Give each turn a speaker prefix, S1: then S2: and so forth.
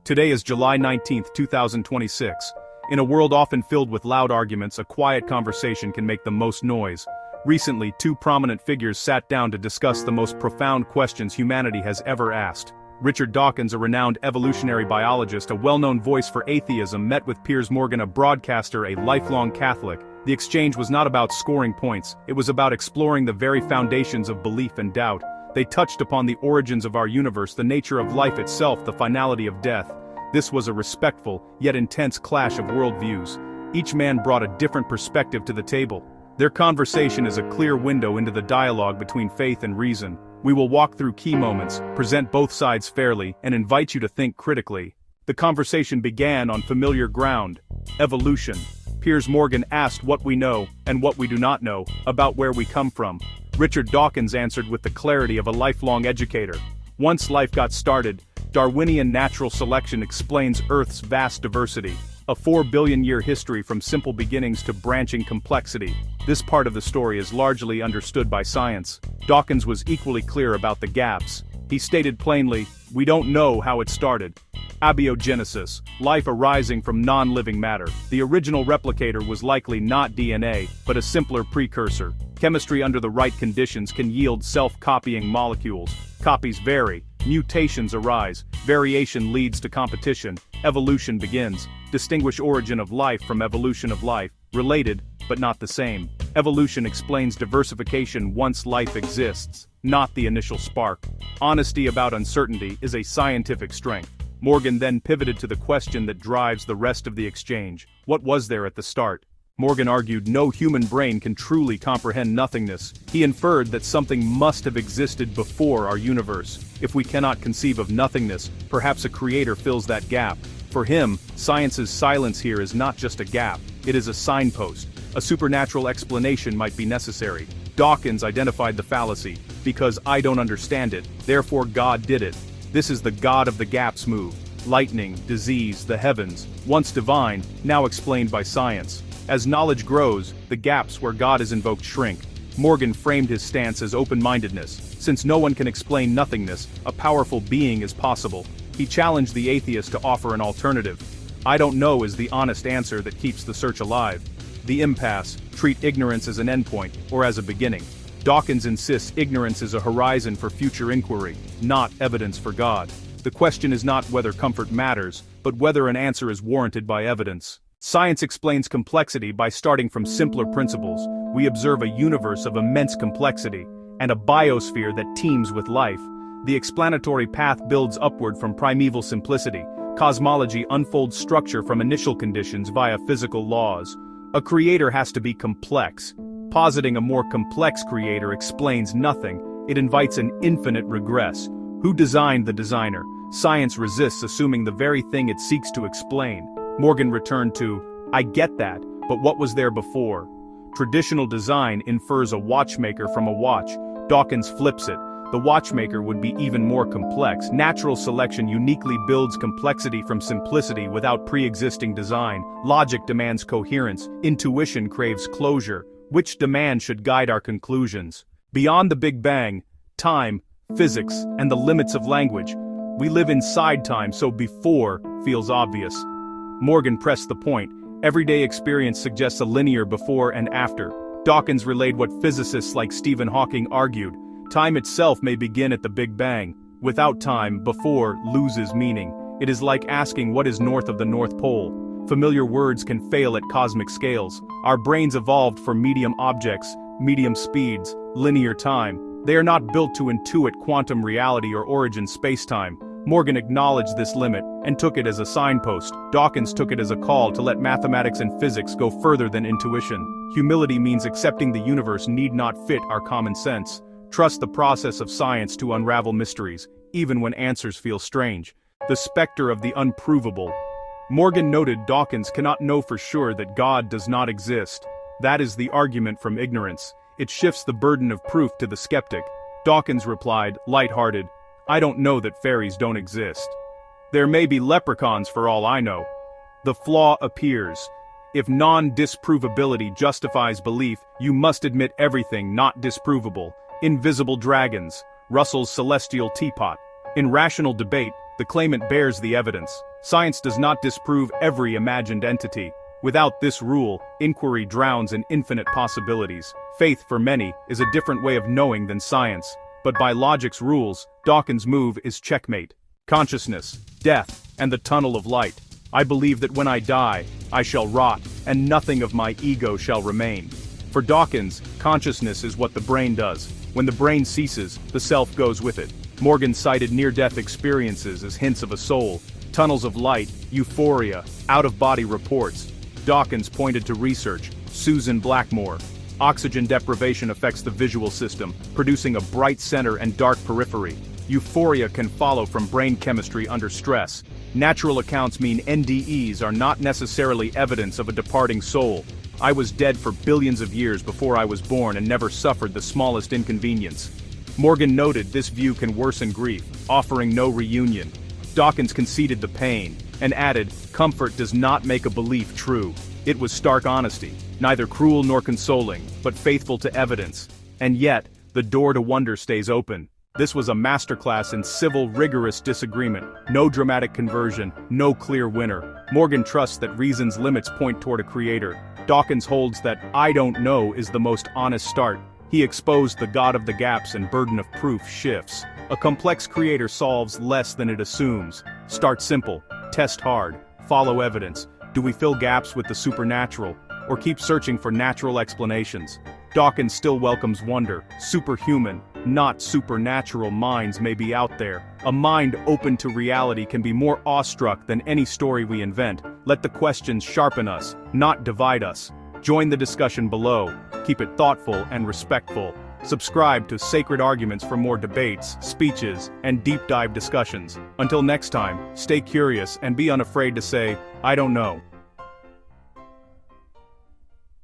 S1: Today is July 19, 2026. In a world often filled with loud arguments, a quiet conversation can make the most noise. Recently, two prominent figures sat down to discuss the most profound questions humanity has ever asked. Richard Dawkins, a renowned evolutionary biologist, a well-known voice for atheism, met with Piers, a broadcaster, a lifelong Catholic. The exchange was not about scoring points, it was about exploring the very foundations of belief and doubt. They touched upon the origins of our universe, the nature of life itself, the finality of death. This was a respectful, yet intense clash of worldviews. Each man brought a different perspective to the table. Their conversation is a clear window into the dialogue between faith and reason. We will walk through key moments, present both sides fairly, and invite you to think critically. The conversation began on familiar ground: evolution. Piers asked what we know, and what we do not know, about where we come from. Richard Dawkins answered with the clarity of a lifelong educator. Once life got started, Darwinian natural selection explains Earth's vast diversity. A 4 billion-year history from simple beginnings to branching complexity. This part of the story is largely understood by science. Dawkins was equally clear about the gaps. He stated plainly, "We don't know how it started." Abiogenesis, life arising from non-living matter. The original replicator was likely not DNA, but a simpler precursor. Chemistry under the right conditions can yield self-copying molecules. Copies vary, mutations arise, variation leads to competition, evolution begins. Distinguish origin of life from evolution of life, related, but not the same. Evolution explains diversification once life exists, not the initial spark. Honesty about uncertainty is a scientific strength. Morgan then pivoted to the question that drives the rest of the exchange. What was there at the start? Morgan argued no human brain can truly comprehend nothingness. He inferred that something must have existed before our universe. If we cannot conceive of nothingness, perhaps a creator fills that gap. For him, science's silence here is not just a gap, it is a signpost. A supernatural explanation might be necessary. Dawkins identified the fallacy. Because I don't understand it, therefore God did it. This is the God of the gaps move. Lightning, disease, the heavens, once divine, now explained by science. As knowledge grows, the gaps where God is invoked shrink. Morgan framed his stance as open-mindedness. Since no one can explain nothingness, a powerful being is possible. He challenged the atheist to offer an alternative. I don't know is the honest answer that keeps the search alive. The impasse, treat ignorance as an endpoint, or as a beginning. Dawkins insists ignorance is a horizon for future inquiry, not evidence for God. The question is not whether comfort matters, but whether an answer is warranted by evidence. Science explains complexity by starting from simpler principles. We observe a universe of immense complexity, and a biosphere that teems with life. The explanatory path builds upward from primeval simplicity. Cosmology unfolds structure from initial conditions via physical laws. A creator has to be complex. Positing a more complex creator explains nothing, it invites an infinite regress. Who designed the designer? Science resists assuming the very thing it seeks to explain. Morgan returned to, I get that, but what was there before? Traditional design infers a watchmaker from a watch. Dawkins flips it. The watchmaker would be even more complex. Natural selection uniquely builds complexity from simplicity without pre-existing design. Logic demands coherence. Intuition craves closure. Which demand should guide our conclusions? Beyond the Big Bang, time, physics, and the limits of language. We live inside time, so before feels obvious. Morgan pressed the point. Everyday experience suggests a linear before and after. Dawkins relayed what physicists like Stephen Hawking argued. Time itself may begin at the Big Bang. Without time, before loses meaning. It is like asking what is north of the North Pole. Familiar words can fail at cosmic scales. Our brains evolved for medium objects, medium speeds, linear time. They are not built to intuit quantum reality or origin spacetime. Morgan acknowledged this limit and took it as a signpost. Dawkins took it as a call to let mathematics and physics go further than intuition. Humility means accepting the universe need not fit our common sense. Trust the process of science to unravel mysteries, even when answers feel strange. The specter of the unprovable. Morgan noted Dawkins cannot know for sure that God does not exist. That is the argument from ignorance. It shifts the burden of proof to the skeptic. Dawkins replied, light-hearted, I don't know that fairies don't exist. There may be leprechauns for all I know. The flaw appears. If non-disprovability justifies belief, you must admit everything not disprovable. Invisible dragons, Russell's celestial teapot. In rational debate, the claimant bears the evidence. Science does not disprove every imagined entity. Without this rule, inquiry drowns in infinite possibilities. Faith, for many, is a different way of knowing than science. But by logic's rules, Dawkins' move is checkmate. Consciousness, death, and the tunnel of light. I believe that when I die, I shall rot, and nothing of my ego shall remain. For Dawkins, consciousness is what the brain does. When the brain ceases, the self goes with it. Morgan cited near-death experiences as hints of a soul. Tunnels of light, euphoria, out-of-body reports. Dawkins pointed to research. Susan Blackmore. Oxygen deprivation affects the visual system, producing a bright center and dark periphery. Euphoria can follow from brain chemistry under stress. Natural accounts mean NDEs are not necessarily evidence of a departing soul. I was dead for billions of years before I was born and never suffered the smallest inconvenience. Morgan noted this view can worsen grief, offering no reunion. Dawkins conceded the pain, and added, comfort does not make a belief true. It was stark honesty, neither cruel nor consoling, but faithful to evidence. And yet, the door to wonder stays open. This was a masterclass in civil, rigorous disagreement. No dramatic conversion, no clear winner. Morgan trusts that reason's limits point toward a creator. Dawkins holds that I don't know is the most honest start. He exposed the god of the gaps and burden of proof shifts. A complex creator solves less than it assumes. Start simple, test hard, follow evidence. Do we fill gaps with the supernatural, or keep searching for natural explanations? Dawkins still welcomes wonder. Superhuman, not supernatural minds may be out there. A mind open to reality can be more awestruck than any story we invent. Let the questions sharpen us, not divide us. Join the discussion below. Keep it thoughtful and respectful. Subscribe to Sacred Arguments for more debates, speeches, and deep dive discussions. Until next time, stay curious and be unafraid to say, I don't know.